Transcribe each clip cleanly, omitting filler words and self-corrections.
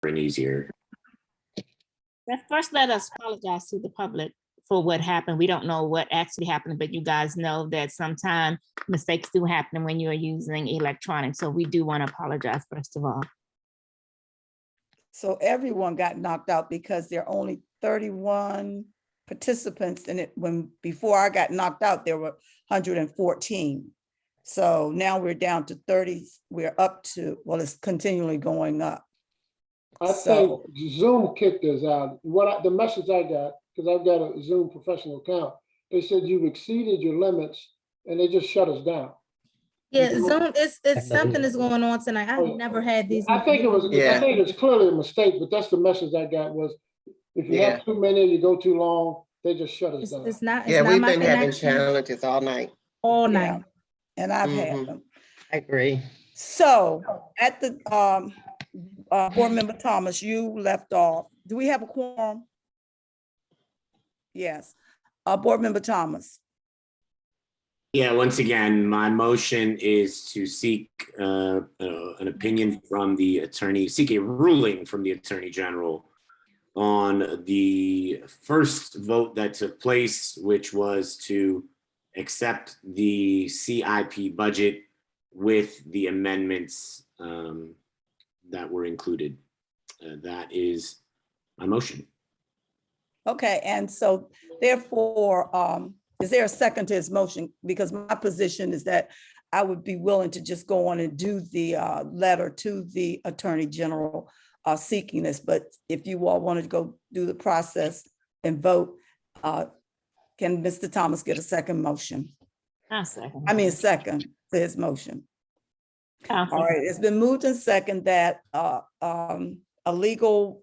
and easier. First, let us apologize to the public for what happened. We don't know what actually happened, but you guys know that sometimes mistakes do happen when you're using electronics. So we do want to apologize first of all. So everyone got knocked out because there are only 31 participants in it. Before I got knocked out, there were 114. So now we're down to 30. We're up to, well, it's continually going up. I think Zoom kicked us out. The message I got, because I've got a Zoom professional account, they said you've exceeded your limits and they just shut us down. Yeah, Zoom, it's something is going on tonight. I've never had these. I think it was, Yeah. I think it's clearly a mistake, but that's the message I got was if you have too many, you go too long, they just shut us down. It's not. Yeah, we've my been having connection. challenges all night. All Yeah, night. and I've had them. I agree. So at the Board Member Thomas, you left off. Do we have a quorum? Yes. Board Member Thomas. Yeah, once again, my motion is to seek an opinion from the attorney, seek a ruling from the Attorney General on the first vote that took place, which was to accept the CIP budget with the amendments that were included. That is my motion. Okay, and so therefore, is there a second to his motion? Because my position is that I would be willing to just go on and do the letter to the Attorney General seeking this, but if you all wanted to go do the process and vote, can Mr. Thomas get a second motion? I'll second. I mean, second to his motion. I'll All right, it's been moved and second that a legal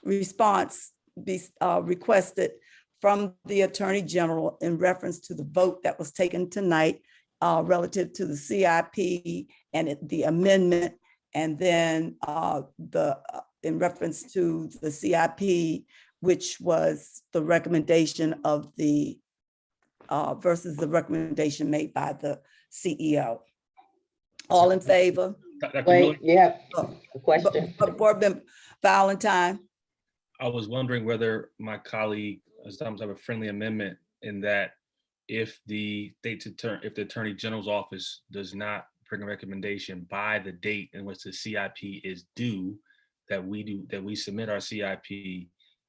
response be requested from the Attorney General in reference to the vote that was taken tonight relative to the CIP and the amendment, and then in reference to the CIP, which was the recommendation of the versus the recommendation made by the CEO. All in favor? Wait, yeah, a question. Board Member Valentine. I was wondering whether my colleague sometimes have a friendly amendment in that if the Attorney General's office does not bring a recommendation by the date in which the CIP is due, that we submit our CIP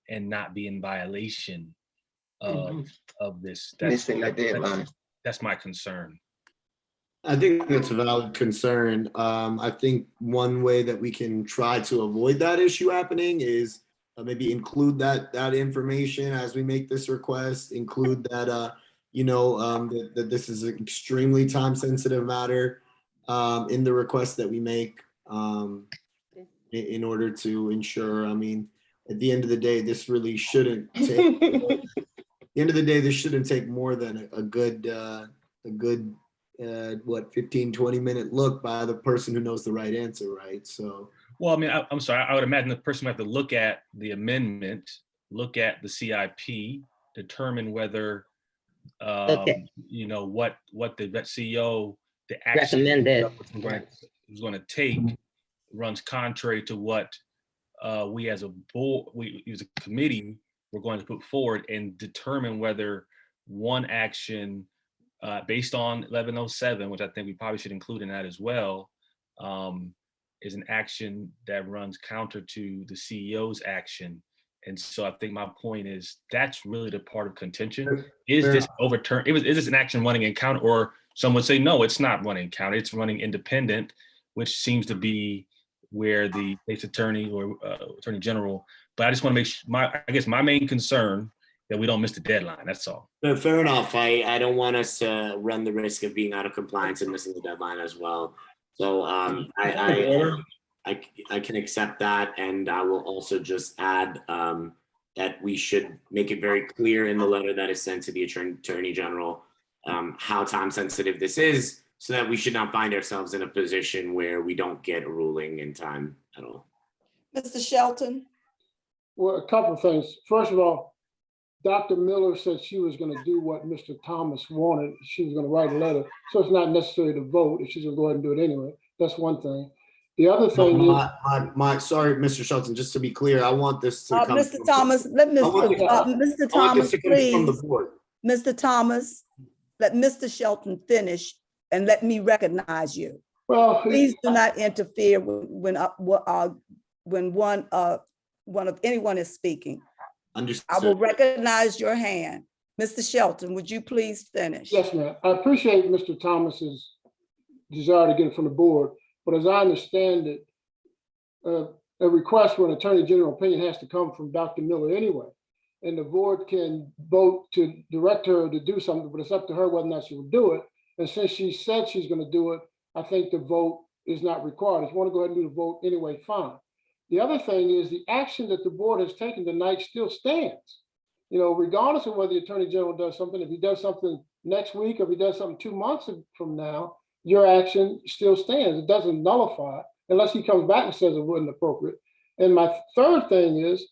and not be in violation of this. Missing the deadline. That's my concern. I think that's a valid concern. I think one way that we can try to avoid that issue happening is maybe include that information as we make this request, include that, that this is an extremely time-sensitive matter in the request that we make in order to ensure, at the end of the day, this really shouldn't take, this shouldn't take more than a good 15-20 minute look by the person who knows the right answer, right? So well, I'm sorry, I would imagine the person would have to look at the amendment, look at the CIP, determine whether what the CEO, the action Recommended. was going to take runs contrary to what we as a board, we as a committee, we're going to put forward, and determine whether one action based on 1107, which I think we probably should include in that as well, is an action that runs counter to the CEO's action. And so I think my point is that's really the part of contention. Is this overturned? Is this an action running in counter, or some would say, no, it's not running counter, it's running independent, which seems to be where the state's attorney or Attorney General, but I just want to make sure, I guess my main concern that we don't miss the deadline, that's all. fair enough. I don't want us to run the risk of being out of compliance and missing the deadline as well. So I can accept that, and I will also just add that we should make it very clear in the letter that is sent to the Attorney General how time sensitive this is, so that we should not find ourselves in a position where we don't get a ruling in time at all. Mr. Shelton. Well, a couple of things. First of all, Dr. Miller said she was going to do what Mr. Thomas wanted. She was going to write a letter. So it's not necessary to vote if she's going to go ahead and do it anyway. That's one thing. The other thing is, Sorry, Mr. Shelton, just to be clear, I want this to come. Mr. Thomas, let I want Mr. this- Mr. I want this Thomas, to come from the please. board. Mr. Thomas, let Mr. Shelton finish and let me recognize you. well, Please do not interfere when anyone is speaking. I will Understood. recognize your hand. Mr. Shelton, would you please finish? yes, ma'am. I appreciate Mr. Thomas's desire to get it from the board, but as I understand it, a request for an attorney general opinion has to come from Dr. Miller anyway. And the board can vote to direct her to do something, but it's up to her whether or not she will do it. And since she said she's going to do it, I think the vote is not required. If you want to go ahead and do the vote anyway, fine. The other thing is the action that the board has taken tonight still stands. You know, regardless of whether the attorney general does something, if he does something next week, or if he does something 2 months from now, your action still stands. It doesn't nullify unless he comes back and says it wasn't appropriate. And my third thing is,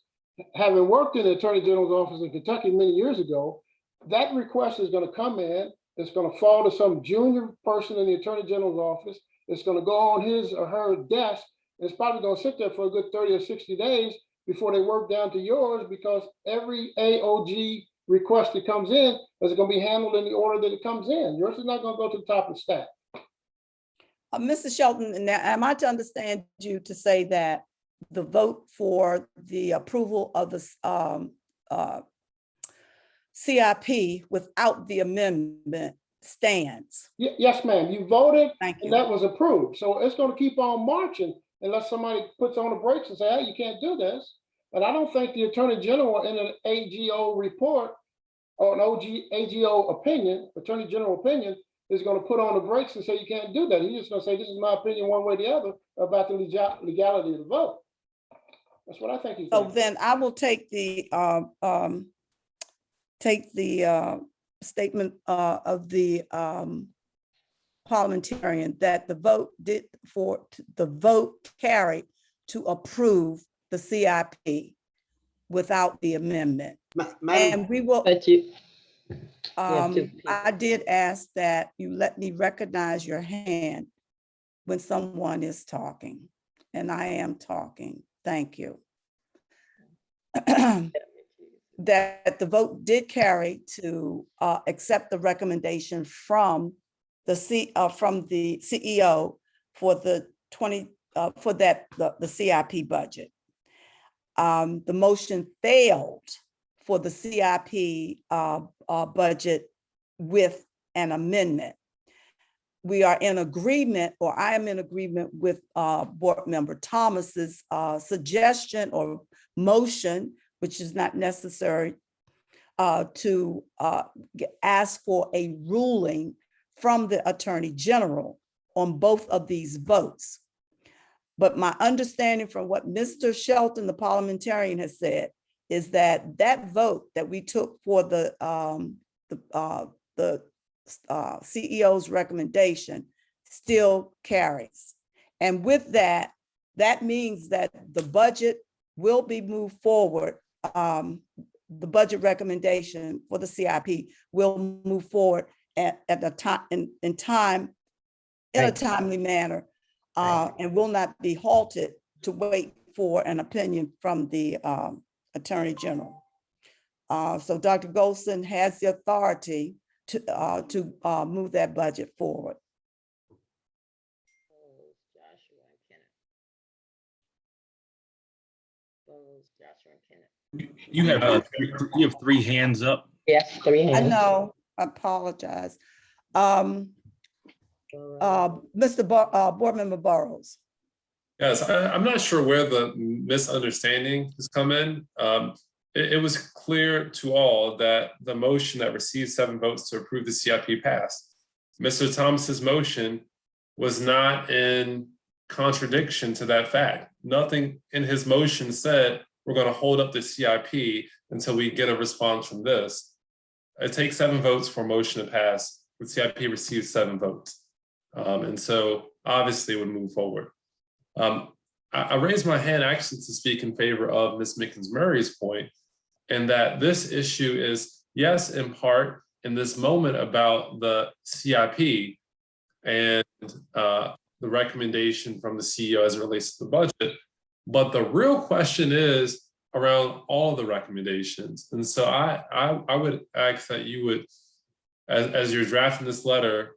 having worked in the attorney general's office in Kentucky many years ago, that request is going to come in. It's going to fall to some junior person in the attorney general's office. It's going to go on his or her desk. It's probably going to sit there for a good 30 or 60 days before they work down to yours, because every AOG request that comes in is going to be handled in the order that it comes in. Yours is not going to go to the top of the stack. Mr. Shelton, now, am I to understand you to say that the vote for the approval of the CIP without the amendment stands? Yes, ma'am. You voted Thank and you. that was approved. So it's going to keep on marching unless somebody puts on the brakes and say, hey, you can't do this. And I don't think the attorney general in an AGO report or an AGO opinion, attorney general opinion, is going to put on the brakes and say you can't do that. He's just going to say, this is my opinion one way or the other about the legality of the vote. That's what I think he's So doing. then I will take the statement of the parliamentarian that the vote carried to approve the CIP without the amendment. Madam, And we will, But you, have two people. I did ask that you let me recognize your hand when someone is talking, and I am talking. Thank you. That the vote did carry to accept the recommendation from the CEO for the CIP budget. The motion failed for the CIP budget with an amendment. We are in agreement, or I am in agreement with Board Member Thomas's suggestion or motion, which is not necessary, to ask for a ruling from the Attorney General on both of these votes. But my understanding from what Mr. Shelton, the parliamentarian, has said is that that vote that we took for the CEO's recommendation still carries. And with that, that means that the budget will be moved forward. The budget recommendation for the CIP will move forward at a time in a timely manner, and will not be halted to wait for an opinion from the Attorney General. So Dr. Golson has the authority to move that budget forward. You have three hands up. Yes, three I hands. know, I apologize. Board Member Burrows. Yes, I'm not sure where the misunderstanding has come in. It was clear to all that the motion that received 7 votes to approve the CIP passed. Mr. Thomas's motion was not in contradiction to that fact. Nothing in his motion said we're going to hold up the CIP until we get a response from this. It takes 7 votes for a motion to pass. The CIP received 7 votes. And so obviously it would move forward. I raised my hand actually to speak in favor of Ms. Mickens-Murray's point, and that this issue is, yes, in part in this moment about the CIP and the recommendation from the CEO as it relates to the budget. But the real question is around all the recommendations. And so I would ask that you would, as you're drafting this letter,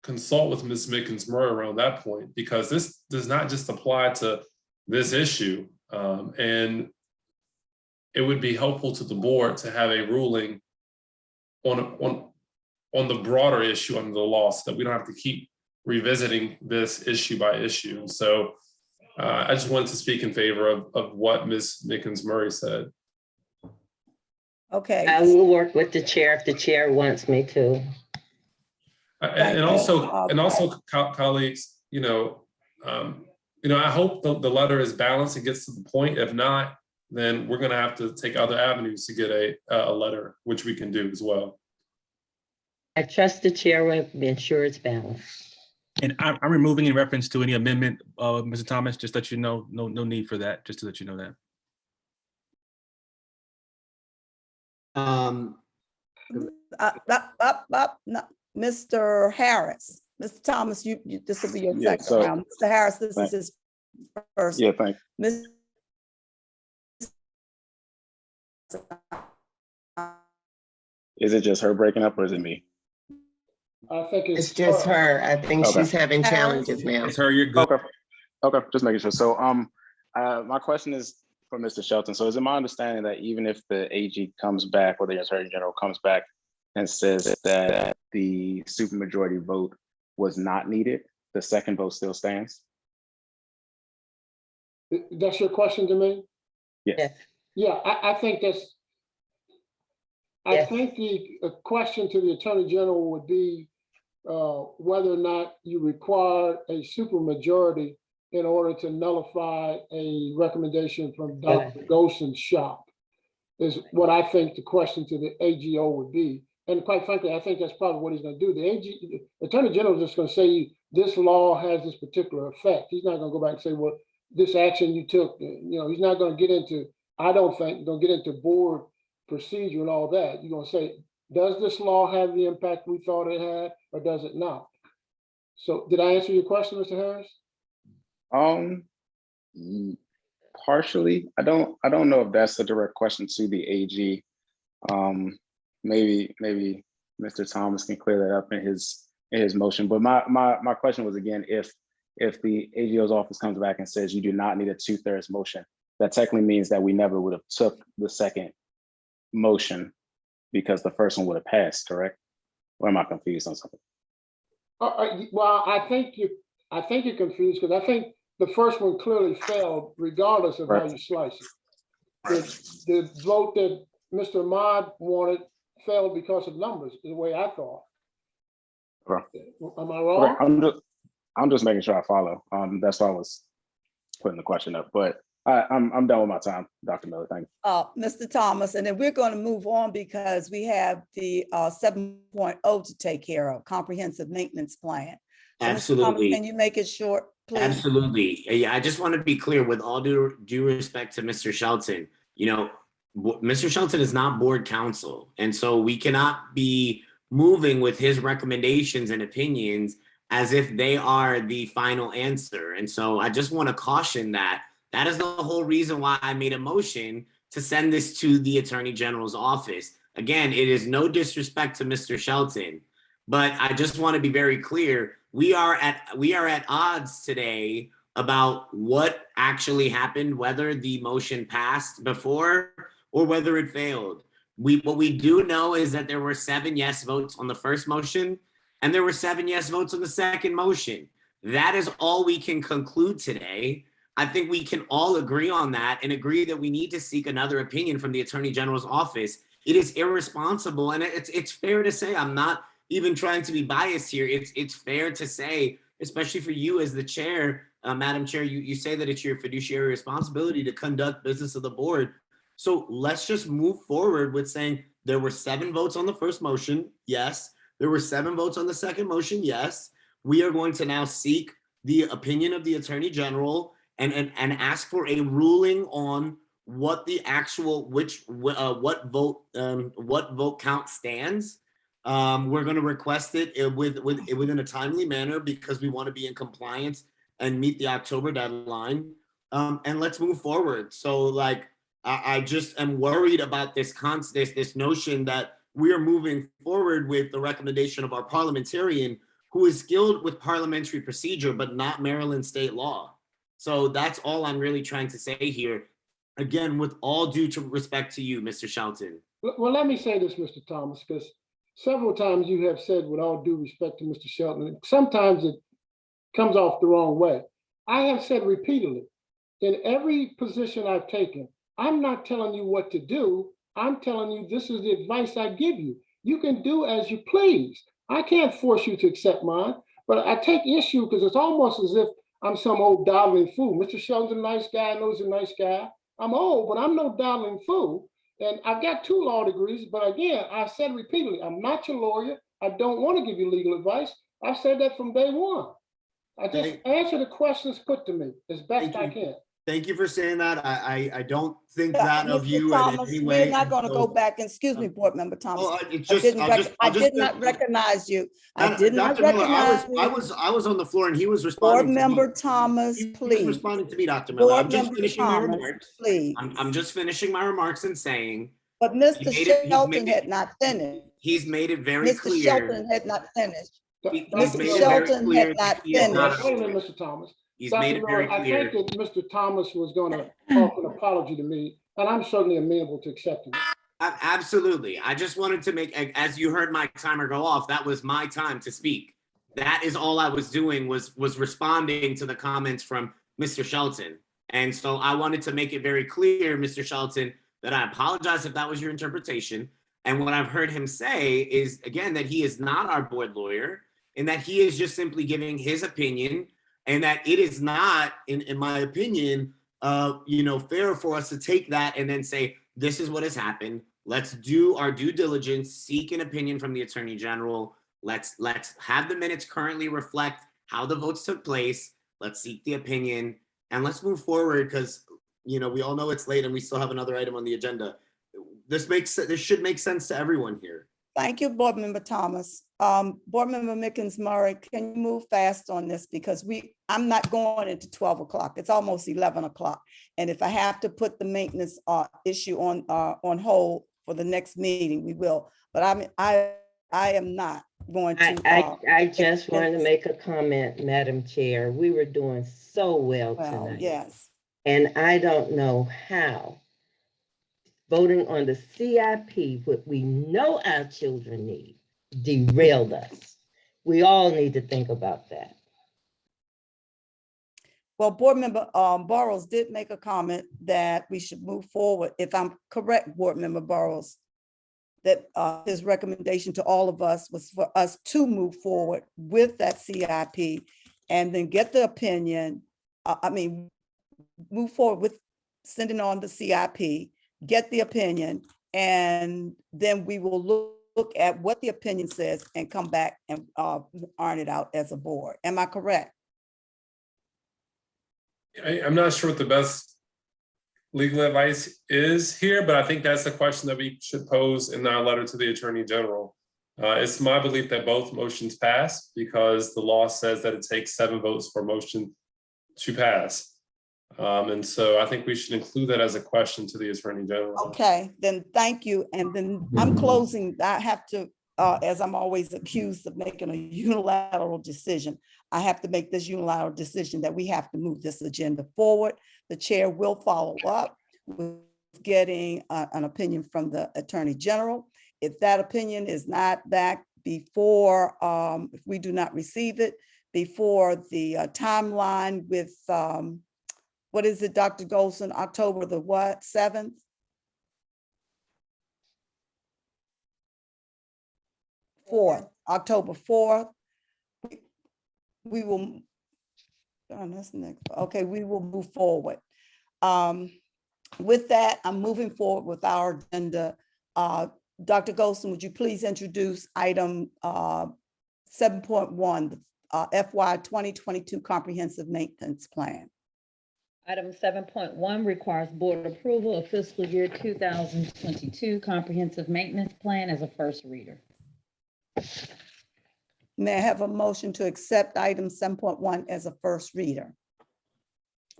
consult with Ms. Mickens-Murray around that point, because this does not just apply to this issue. And it would be helpful to the board to have a ruling on the broader issue under the law, so that we don't have to keep revisiting this issue by issue. And so I just wanted to speak in favor of what Ms. Mickens-Murray said. Okay. I will work with the chair if the chair wants me to. Thank And you. also, colleagues, I hope the letter is balanced and gets to the point. If not, then we're going to have to take other avenues to get a letter, which we can do as well. I trust the chair will ensure it's balanced. And I'm removing in reference to any amendment, Mr. Thomas, just let you know, no need for that, just to let you know that. No, Mr. Harris, Mr. Thomas, this will be your Yeah, second so- round. Mr. Harris, this is his first. Yeah, thank Ms. Is it just her breaking up or is it me? I think It's just her. I think Okay. she's having challenges now. It's her, you're good. Okay, just making sure. So, my question is for Mr. Shelton. So is it my understanding that even if the AG comes back or the Attorney General comes back and says that the supermajority vote was not needed, the second vote still stands? That's your question to me? Yes. Yeah, I think that's, I Yes. think the question to the Attorney General would be whether or not you require a supermajority in order to nullify a recommendation from Dr. Golson's shop, is what I think the question to the AGO would be. And quite frankly, I think that's probably what he's gonna do. The Attorney General is just gonna say, this law has this particular effect. He's not gonna go back and say, well, this action you took, he's not gonna get into, I don't think, gonna get into board procedure and all that. You're gonna say, does this law have the impact we thought it had, or does it not? So did I answer your question, Mr. Harris? Partially. I don't know if that's a direct question to the AG. Maybe Mr. Thomas can clear that up in his motion. But my question was, again, if the AGO's office comes back and says you do not need a 2/3 motion, that technically means that we never would have took the second motion because the first one would have passed, correct? Or am I confused on something? Well, I think you're confused, because I think the first one clearly failed regardless of how Right. you slice it. The vote that Mr. Ahmad wanted failed because of numbers, is the way I thought. Right. Am I wrong? Okay, I'm just making sure I follow. That's why I was putting the question up, but I'm done with my time, Dr. Miller. Thank you. Mr. Thomas, and then we're going to move on because we have the 7.0 to take care of, comprehensive maintenance plan. So, Mr. Thomas, Absolutely. can you make it short, please? Absolutely. Yeah, I just want to be clear, with all due respect to Mr. Shelton, Mr. Shelton is not board counsel. And so we cannot be moving with his recommendations and opinions as if they are the final answer. And so I just want to caution that is the whole reason why I made a motion to send this to the Attorney General's office. Again, it is no disrespect to Mr. Shelton, but I just want to be very clear. We are at odds today about what actually happened, whether the motion passed before or whether it failed. What we do know is that there were 7 yes votes on the first motion, and there were 7 yes votes on the second motion. That is all we can conclude today. I think we can all agree on that and agree that we need to seek another opinion from the Attorney General's office. It is irresponsible, and it's fair to say, I'm not even trying to be biased here. It's fair to say, especially for you as the chair, Madam Chair, you say that it's your fiduciary responsibility to conduct business of the board. So let's just move forward with saying there were 7 votes on the first motion, yes. There were 7 votes on the second motion, yes. We are going to now seek the opinion of the Attorney General and ask for a ruling on what the actual what vote count stands. We're going to request it within a timely manner because we want to be in compliance and meet the October deadline. And let's move forward. So like, I just am worried about this notion that we are moving forward with the recommendation of our parliamentarian who is skilled with parliamentary procedure, but not Maryland state law. So that's all I'm really trying to say here. Again, with all due respect to you, Mr. Shelton. Well, let me say this, Mr. Thomas, because several times you have said, with all due respect to Mr. Shelton, sometimes it comes off the wrong way. I have said repeatedly, in every position I've taken, I'm not telling you what to do. I'm telling you this is the advice I give you. You can do as you please. I can't force you to accept mine, but I take issue because it's almost as if I'm some old dawdling fool. Mr. Shelton's a nice guy, I know he's a nice guy. I'm old, but I'm no dawdling fool. And I've got 2 law degrees, but again, I said repeatedly, I'm not your lawyer. I don't want to give you legal advice. I've said that from day one. I just answer the questions put to me as best I can. Thank you for saying that. I don't think Yeah, that of Mr. you Thomas, in any way. we're not going to So- go back, and excuse me, Board Member Thomas. Well, I did not recognize you. I did not Dr. Miller, recognize I was on the floor and he was Board responding. to me. Member Thomas, He was please. responding to me, Dr. Miller. I'm Board just Member finishing my Thomas, remarks. please. I'm just finishing my remarks and saying But Mr. made it- he's Shelton made it- had not finished. he's made it very Mr. clear. Shelton had not finished. He's Mr. made it very Shelton clear had that not he is not finished. Wait a minute, Mr. Thomas. He's Dr. made it very Miller, clear. I think that Mr. Thomas was going to offer an apology to me, and I'm certainly amenable to accepting it. Absolutely. I just wanted to make, as you heard my timer go off, that was my time to speak. That is all I was doing was responding to the comments from Mr. Shelton. And so I wanted to make it very clear, Mr. Shelton, that I apologize if that was your interpretation. And what I've heard him say is, again, that he is not our board lawyer and that he is just simply giving his opinion, and that it is not, in my opinion, fair for us to take that and then say, this is what has happened. Let's do our due diligence, seek an opinion from the Attorney General. Let's have the minutes currently reflect how the votes took place. Let's seek the opinion and let's move forward because, we all know it's late and we still have another item on the agenda. This should make sense to everyone here. Thank you, Board Member Thomas. Board Member Mickens Murray, can you move fast on this? Because I'm not going into 12 o'clock. It's almost 11 o'clock. And if I have to put the maintenance issue on hold for the next meeting, we will. But I am not going to. I just wanted to make a comment, Madam Chair. We were doing so well tonight. Yes. And I don't know how voting on the CIP, what we know our children need, derailed us. We all need to think about that. Well, Board Member Burrows did make a comment that we should move forward. If I'm correct, Board Member Burrows, that his recommendation to all of us was for us to move forward with that CIP and then get the opinion, move forward with sending on the CIP, get the opinion, and then we will look at what the opinion says and come back and iron it out as a board. Am I correct? I'm not sure what the best legal advice is here, but I think that's the question that we should pose in our letter to the Attorney General. It's my belief that both motions pass because the law says that it takes 7 votes for a motion to pass. And so I think we should include that as a question to the Attorney General. Okay, then thank you. And then I'm closing. I have to, as I'm always accused of making a unilateral decision, I have to make this unilateral decision that we have to move this agenda forward. The chair will follow up with getting an opinion from the Attorney General. If that opinion is not back before, if we do not receive it before the timeline with, what is it, Dr. Golson, October the what, 7th? October 4th. We will, that's next. Okay, we will move forward. With that, I'm moving forward with our agenda. Dr. Golson, would you please introduce item 7.1, the FY 2022 Comprehensive Maintenance Plan? Item 7.1 requires board approval of fiscal year 2022 Comprehensive Maintenance Plan as a first reader. May I have a motion to accept item 7.1 as a first reader?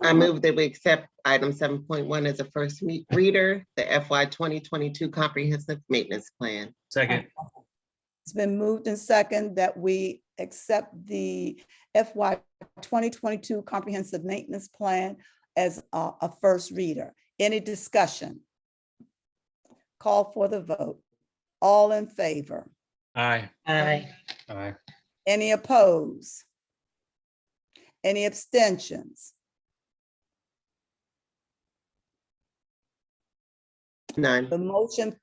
I move that we accept item 7.1 as a first reader, the FY 2022 Comprehensive Maintenance Plan. Second. It's been moved and second that we accept the FY 2022 Comprehensive Maintenance Plan as a first reader. Any discussion? Call for the vote. All in favor? Aye. Aye. Aye. Any opposed? Any abstentions? None. The motion.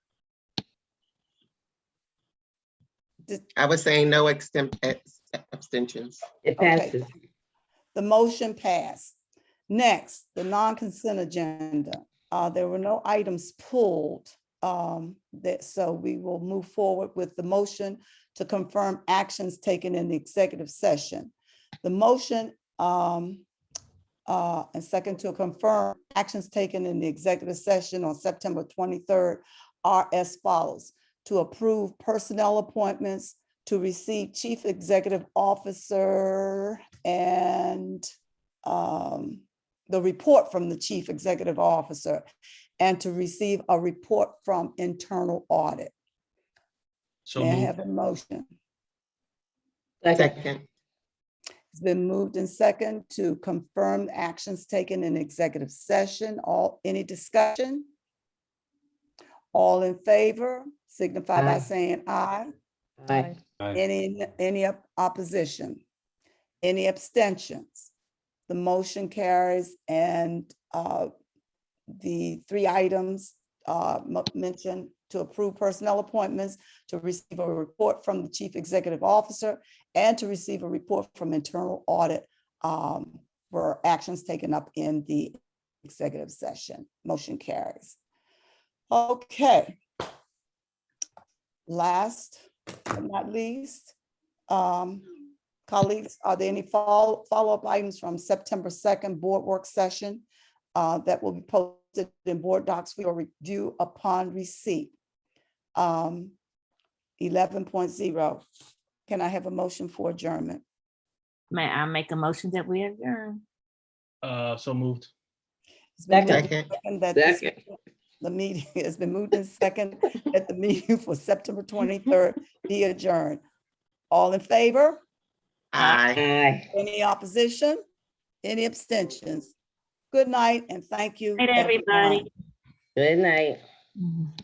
I was saying no abstentions. It Okay. passes. The motion passed. Next, the non-consent agenda. There were no items pulled. So we will move forward with the motion to confirm actions taken in the executive session. The motion and second to confirm actions taken in the executive session on September 23rd are as follows: to approve personnel appointments, to receive chief executive officer and the report from the chief executive officer, and to receive a report from internal audit. So May I moved. have a motion? Second. It's been moved and second to confirm actions taken in executive session. Any discussion? All in favor, signify by Aye. saying aye. Aye. Any opposition? Any abstentions? The motion carries, and the three items mentioned: to approve personnel appointments, to receive a report from the chief executive officer, and to receive a report from internal audit for actions taken up in the executive session. Motion carries. Okay. Last but not least, colleagues, are there any follow-up items from September 2nd board work session that will be posted in board docs for your review upon receipt? 11.0. Can I have a motion for adjournment? May I make a motion that we adjourn? So moved. It's been moved Second. and that this- Second. the meeting has been moved in second that the meeting for September 23rd be adjourned. All in favor? Aye. Aye. Any opposition? Any abstentions? Good night and thank you. Good night, everybody. everyone. Good night. Mhm.